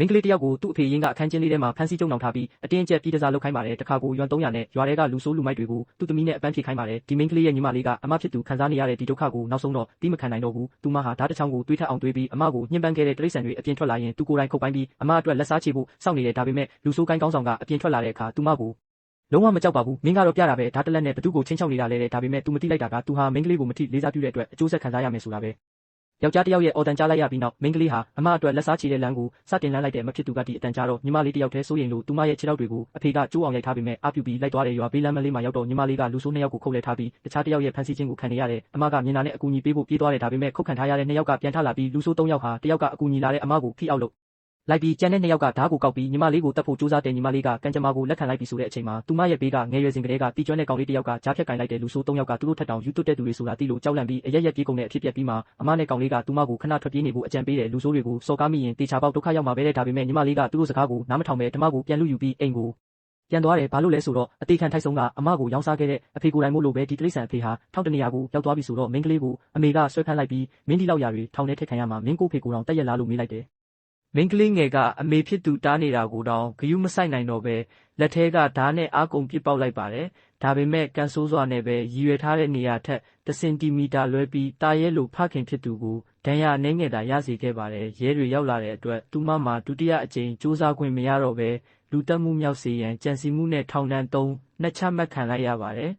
မင်းကလေးတယောက်ကိုသူ့အဖေရင်းကအခန်းကျင်းလေးထဲမှာဖမ်းဆီးကြုံနှောင်ထားပြီးအတင်းအကျပ်ပြည်တစားလုပ်ခိုင်းပါတယ်တခါကိုရွာ300နဲ့ရွာတွေကလူဆိုးလူမိုက်တွေကိုသူ့သမီးနဲ့အပန်းဖြေခိုင်းပါတယ်ဒီမင်းကလေးရဲ့ညီမလေးကအမဖြစ်သူခံစားနေရတဲ့ဒီဒုက္ခကိုနောက်ဆုံးတော့တီးမခံနိုင်တော့ဘူးသူမဟာဓာတ်တစ်ချောင်းကိုတွေးထက်အောင်တွေးပြီးအမကိုညှဉ်းပန်းခဲ့တဲ့တိရစ္ဆာန်တွေအပြင်ထွက်လာရင်သူကိုယ်တိုင်ခုတ်ပိုင်းပြီးအမအတွက်လက်စားချေဖို့စောင့်နေတယ်ဒါပေမဲ့လူဆိုးကိုင်းကောင်းဆောင်ကအပြင်ထွက်လာတဲ့အခါသူမကိုလုံးဝမကြောက်ပါဘူးမင်းကတော့ပြတာပဲဓာတ်တလက်နဲ့ဘသူကိုချင်းချောက်နေတာလဲတဲ့ဒါပေမဲ့ तू မသိလိုက်တာက तू ဟာမင်းကလေးကိုမထိလေးစားပြုတဲ့အတွက်အကျိုးဆက်ခံစားရမယ်ဆိုတာပဲယောက်ျားတယောက်ရဲ့အော်တန်ကြားလိုက်ရပြီးနောက်မင်းကလေးဟာအမအတွက်လက်စားချေတဲ့လမ်းကိုစတင်လမ်းလိုက်တဲ့အမဖြစ်သူကဒီအတန်ကြားတော့ညီမလေးတယောက်တည်းစိုးရိမ်လို့သူမရဲ့ခြေထောက်တွေကိုအဖေကကျိုးအောင်ရိုက်ထားပြီးမဲ့အပြူပြီးလိုက်သွားတဲ့ရွာဘေးလမ်းမလေးမှာရောက်တော့ညီမလေးကလူဆိုး2ယောက်ကိုခုတ်လဲထားပြီးတခြားတယောက်ရဲ့ဖမ်းဆီးခြင်းကိုခံနေရတယ်အမကမြင်တာနဲ့အကူအညီပေးဖို့ပြေးသွားတယ်ဒါပေမဲ့ခုတ်ခံထားရတဲ့2ယောက်ကပြန်ထလာပြီးလူဆိုး3ယောက်ဟာတယောက်ကအကူအညီလာတဲ့အမကိုဖိအောက်လို့လိုက်ပြီးကျန်တဲ့2ယောက်ကဓာတ်ကိုကောက်ပြီးညီမလေးကိုတတ်ဖို့ကြိုးစားတဲ့ညီမလေးကကံကြမ္မာကိုလက်ခံလိုက်ပြီးဆိုတဲ့အချိန်မှာသူမရဲ့ဘေးကငယ်ရွယ်စဉ်ကလေးကတီကျွမ်းတဲ့ကောင်လေးတယောက်ကကြားဖြတ်ကင်လိုက်တဲ့လူဆိုး3ယောက်ကသူတို့ထက်တောင်ယူသွတ်တဲ့သူတွေဆိုတာသိလို့ကြောက်လန့်ပြီးအရက်ရက်ပြေးကုန်တဲ့အဖြစ်ပြက်ပြီးမှအမနဲ့ကောင်လေးကသူမကိုခဏထွက်ပြေးနေဖို့အကြံပေးတယ်လူဆိုးတွေကိုစော်ကားမိရင်တေချာပေါက်ဒုက္ခရောက်မှာပဲတဲ့ဒါပေမဲ့ညီမလေးကသူတို့စကားကိုနားမထောင်ပဲဓမ္မကိုပြန်လူယူပြီးအိမ်ကိုပြန်သွားတယ်ဘာလို့လဲဆိုတော့အသေးခံထိုက်ဆုံးကအမကိုရောင်းစားခဲ့တဲ့အဖေကိုယ်တိုင်မို့လို့ပဲဒီတိရစ္ဆာန်အဖေဟာထောက်တနေရာကိုရောက်သွားပြီဆိုတော့မင်းကလေးကိုအမေကဆွဲခန့်လိုက်ပြီးမင်းဒီလောက်ရာတွေထောင်ထဲထည့်ခံရမှာမင်းကိုဖေကိုတောင်တက်ရက်လားလို့မေးလိုက်တယ်မင်းကလေးငယ်ကအမေဖြစ်သူတားနေတာကိုတောင်ဂယုမဆိုင်နိုင်တော့ပဲလက်ထဲကဓာတ်နဲ့အာကုံပစ်ပေါက်လိုက်ပါတယ်ဒါပေမဲ့ကန်ဆိုးစွာနဲ့ပဲရည်ရွယ်ထားတဲ့နေရာထက်1စင်တီမီတာလွဲပြီးတာရဲလိုဖခင်ဖြစ်သူကိုဒဏ်ရာအနေငယ်သာရစေခဲ့ပါတယ်ရဲတွေရောက်လာတဲ့အတွက်သူမမှာဒုတိယအကြိမ်စူးစမ်းခွင့်မရတော့ပဲလူတက်မှုမြောက်စေရန်ကြံစီမှုနဲ့ထောင်ဒဏ်3နှစ်ချမှတ်ခံလိုက်ရပါတ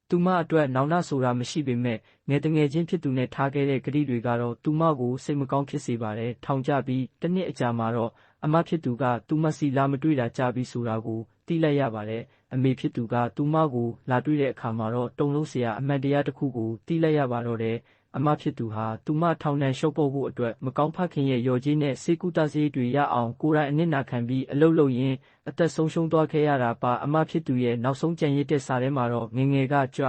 ယ်သူမအတွက်နောင်တဆိုတာမရှိပေမဲ့ငယ်တငယ်ချင်းဖြစ်သူနဲ့ထားခဲ့တဲ့ကတိတွေကတော့သူမကိုစိတ်မကောင်းဖြစ်စေပါတယ်ထောင်ကျပြီးတစ်နှစ်အကြာမှာတော့အမဖြစ်သူကသူမစီလာမတွေ့တာကြာပြီဆိုတာကိုသိလိုက်ရပါတယ်အမေဖြစ်သူကသူမကိုလာတွေ့တဲ့အခါမှာတော့တုံလုံးစရာအမှန်တရားတစ်ခုကိုသိလိုက်ရပါတော့တယ်အမဖြစ်သူဟာသူမထောင်နှံရှုပ်ပုတ်ဖို့အတွက်မကောင်းဖခင်ရဲ့ရော်ကြီးနဲ့စေကူတာစေးတွေရအောင်ကိုယ်တိုင်အနစ်နာခံပြီးအလုပ်လုပ်ရင်းအသက်ဆုံးရှုံးသွားခဲ့ရတာပါအမဖြစ်သူရဲ့နောက်ဆုံးကြံရစ်တဲ့စာထဲမှာတော့ငငယ်ကကြွ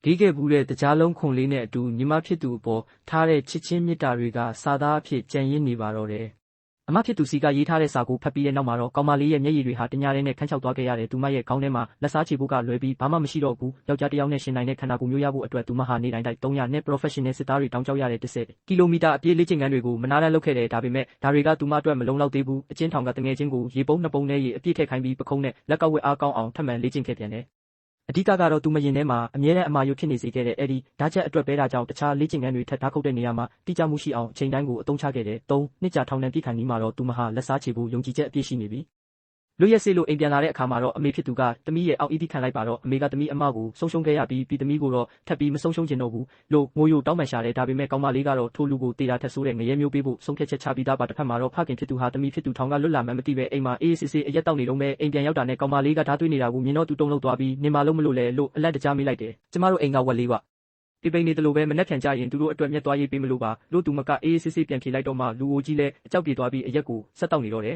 ဒီခဲ့ဘူးတဲ့တကြားလုံးခွန်လေးနဲ့အတူညီမဖြစ်သူအပေါ်ထားတဲ့ချစ်ချင်းမေတ္တာတွေကစာသားအဖြစ်ကြံရစ်နေပါတော့တယ်အမဖြစ်သူစီကရေးထားတဲ့စာကိုဖတ်ပြီးတဲ့နောက်မှာတော့ကောင်မလေးရဲ့မျက်ရည်တွေဟာတညာရဲနဲ့ခန်းချောက်သွားခဲ့ရတယ်သူမရဲ့ခေါင်းထဲမှာလက်စားချေဖို့ကလွယ်ပြီးဘာမှမရှိတော့ဘူးယောက်ျားတစ်ယောက်နဲ့ရှင်နိုင်တဲ့ခန္ဓာကိုယ်မျိုးရဖို့အတွက်သူမဟာနေတိုင်း300နဲ့ professional စစ်သားတွေတောင်းကြောက်ရတဲ့10ကီလိုမီတာအပြည့်လေ့ကျင့်ခန်းတွေကိုမနားတမ်းလုပ်ခဲ့တယ်ဒါပေမဲ့ဒါတွေကသူမအတွက်မလုံလောက်သေးဘူးအချင်းထောင်ကတငယ်ချင်းကိုရေပုံး2ပုံးနဲ့ရေအပြည့်ထည့်ခိုင်းပြီးပခုံးနဲ့လက်ကောက်ဝက်အားကောင်းအောင်ထပ်မံလေ့ကျင့်ခဲ့ပြန်တယ်အဓိကကတော့သူမရင်ထဲမှာအမြဲတမ်းအမာယုဖြစ်နေစေခဲ့တဲ့အဲဒီဓာတ်ချက်အတွက်ပဲဒါကြောင့်တခြားလေ့ကျင့်ခန်းတွေထပ်ဓာတ်ခုတ်တဲ့နေရာမှာတိကျမှုရှိအောင်အချိန်တိုင်းကိုအသုံးချခဲ့တယ်3နှစ်ကြာထောင်ဒဏ်ပြစ်ခံပြီးမှတော့သူမဟာလက်စားချေဖို့ယုံကြည်ချက်အပြည့်ရှိနေပြီလွတ်ရက်စေးလို့အိမ်ပြန်လာတဲ့အခါမှာတော့အမေဖြစ်သူကသမီးရဲ့အောက်အီးတီခံလိုက်ပါတော့အမေကသမီးအမကိုဆုံးရှုံးခဲ့ရပြီးသမီးကိုတော့ထပ်ပြီးမဆုံးရှုံးချင်တော့ဘူးလို့ငိုယိုတောင်းပန်ရှာတယ်ဒါပေမဲ့ကောင်မလေးကတော့ထိုလူကိုတေတာထက်ဆိုးတဲ့ငရဲမျိုးပေးဖို့ဆုံးဖြတ်ချက်ချပြီးသားပါတစ်ဖက်မှာတော့ဖခင်ဖြစ်သူဟာသမီးဖြစ်သူထောင်ကလွတ်လာမှန်းမသိပဲအိမ်မှာအေးအေးဆေးဆေးအရက်တောက်နေတော့မဲ့အိမ်ပြန်ရောက်တာနဲ့ကောင်မလေးကဓာတ်သွေးနေတာကိုမြင်တော့သူတုံလောက်သွားပြီးနေမလို့မလို့လဲလို့အလက်တကြားမေးလိုက်တယ်ကျမတို့အိမ်ကဝက်လေးကပြပိန်နေတယ်လို့ပဲမနှက်ဖြန်ကြရင်သူတို့အတွက်မျက်သွားရေးပေးမလို့ပါလို့သူမကအေးအေးဆေးဆေးပြန်ဖြေလိုက်တော့မှလူအိုကြီးလဲအကြောက်ပြေသွားပြီးအရက်ကိုဆက်တောက်နေတော့တယ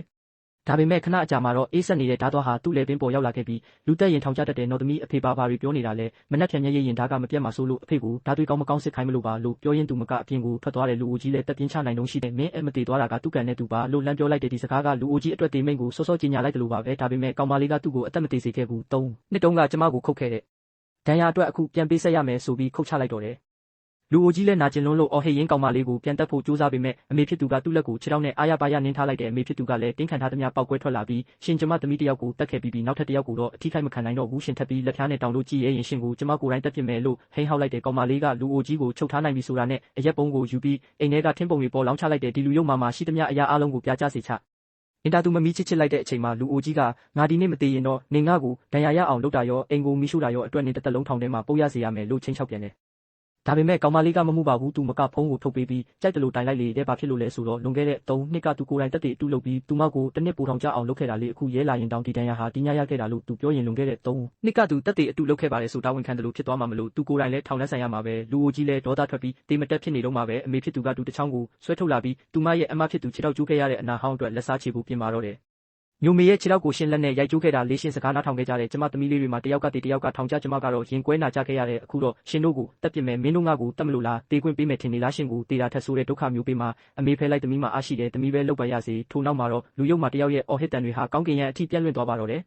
်ဒါပေမဲ့ခဏအကြာမှာတော့အေးဆက်နေတဲ့ဓာတ်သွားဟာသူ့လေပင်ပေါ်ရောက်လာခဲ့ပြီးလူတက်ရင်ထောင်ကျတတ်တဲ့နော်သမီးအဖေပါဘာတွေပြောနေတာလဲမနှက်ဖြန်မျက်ရည်ရင်ဓာတ်ကမပြတ်မှာဆိုလို့အဖေကိုဓာတ်သွေးကောင်းမကောင်းစစ်ခိုင်းမလို့ပါလို့ပြောရင်းသူမကအပြင်ကိုထွက်သွားတဲ့လူအိုကြီးလဲတက်ပြင်းချနိုင်တော့ရှိတဲ့မင်းအမတေသွားတာကသူ့ကန်နဲ့သူပါလို့လမ်းပြောလိုက်တဲ့ဒီစကားကလူအိုကြီးအတွက်တေမိန်ကိုစောစောကြီးညာလိုက်တယ်လို့ပါပဲဒါပေမဲ့ကောင်မလေးကသူ့ကိုအသက်မတေစေခဲ့ဘူး3နှစ်တုန်းကကျမကိုခုတ်ခဲ့တဲ့ဒဏ်ရာအတွက်အခုပြန်ပေးဆက်ရမယ်ဆိုပြီးခုတ်ချလိုက်တော့တယ်လူအိုကြီးလဲနာကျင်လွန်းလို့အော်ဟစ်ရင်းကောင်မလေးကိုပြန်တက်ဖို့ကြိုးစားပေမဲ့အမေဖြစ်သူကသူ့လက်ကိုခြေထောက်နဲ့အားရပါရနင်းထားလိုက်တဲ့အမေဖြစ်သူကလည်းတင်းခံထားသမျှပောက်ကွဲထွက်လာပြီးရှင်ကျမသမီးတယောက်ကိုတက်ခဲ့ပြီးနောက်ထပ်တယောက်ကိုတော့အထီးခိုက်မခံနိုင်တော့ဘူးရှင်ထပ်ပြီးလက်ဖျားနဲ့တောင်လို့ကြည့်ရဲရင်ရှင်ကိုကျမကိုယ်တိုင်တက်ပြစ်မယ်လို့ဟိန်းဟောက်လိုက်တဲ့ကောင်မလေးကလူအိုကြီးကိုချုပ်ထားနိုင်ပြီဆိုတာနဲ့အရက်ပုံးကိုယူပြီးအိမ်ထဲကထင်းပုံတွေပေါ်လောင်းချလိုက်တဲ့ဒီလူရုပ်မာရှိသမျှအရာအလုံးကိုပြာကျစေချအင်တာသူမမီးချစ်လိုက်တဲ့အချိန်မှာလူအိုကြီးကငါဒီနေ့မသေးရင်တော့နေငါ့ကိုဒဏ်ရာရအောင်လုပ်တာရောအိမ်ကိုမီးရှို့တာရောအတွက်နေတစ်သက်လုံးထောင်ထဲမှာပုတ်ရစေရမယ်လို့ချင်းချောက်ပြန်တယ်ဒါပေမဲ့ကောင်မလေးကမမှုပါဘူးသူမကဖုံးကိုထုတ်ပေးပြီးကြိုက်တယ်လို့တိုင်လိုက်လေတဲ့ဘာဖြစ်လို့လဲဆိုတော့လွန်ခဲ့တဲ့3နှစ်ကသူကိုယ်တိုင်တက်တဲ့အတူလုပ်ပြီးသူမကိုတစ်နှစ်ပူထောင်ကြအောင်လုပ်ခဲ့တာလေအခုရဲလာရင်တောင်ဒီတန်ရဟာဒီညရခဲ့တာလို့သူပြောရင်လွန်ခဲ့တဲ့3နှစ်ကသူတက်တဲ့အတူလုပ်ခဲ့ပါတယ်ဆိုတာဝန်ခံတယ်လို့ဖြစ်သွားမှာမလို့သူကိုယ်တိုင်လည်းထောင်လက်ဆန်ရမှာပဲလူအိုကြီးလည်းဒေါသထွက်ပြီးတေမတက်ဖြစ်နေတော့မှာပဲအမေဖြစ်သူကသူတစ်ချောင်းကိုဆွဲထုတ်လာပြီးသူမရဲ့အမဖြစ်သူခြေထောက်ကျိုးခဲ့ရတဲ့အနာဟောင်းအတွက်လက်စားချေဖို့ပြင်ပါတော့တယ်မျိုးမေရဲ့ခြေထောက်ကိုရှင်းလက်နဲ့ရိုက်ကျိုးခဲ့တာလေးရှင်းစကားနားထောင်ခဲ့ကြတယ်ကျမသမီးလေးတွေမှာတယောက်ကတယောက်ကထောင်ကြကျမကတော့ရင်ကွဲနာကြခဲ့ရတဲ့အခုတော့ရှင်တို့ကိုတက်ပြစ်မယ်မင်းတို့ငါ့ကိုတက်မလို့လားတေးခွင့်ပေးမယ်ထင်နေလားရှင်ကိုတေးတာထက်ဆိုးတဲ့ဒုက္ခမျိုးပေးမှာအမေဖဲလိုက်သမီးမှာအားရှိတယ်သမီးပဲလောက်ပါရစေထို့နောက်မှာတော့လူရုပ်မှာတယောက်ရဲ့အော်ဟစ်တန်တွေဟာကောင်းကင်ရဲ့အထိပြန့်လွင့်သွားပါတော့တယ်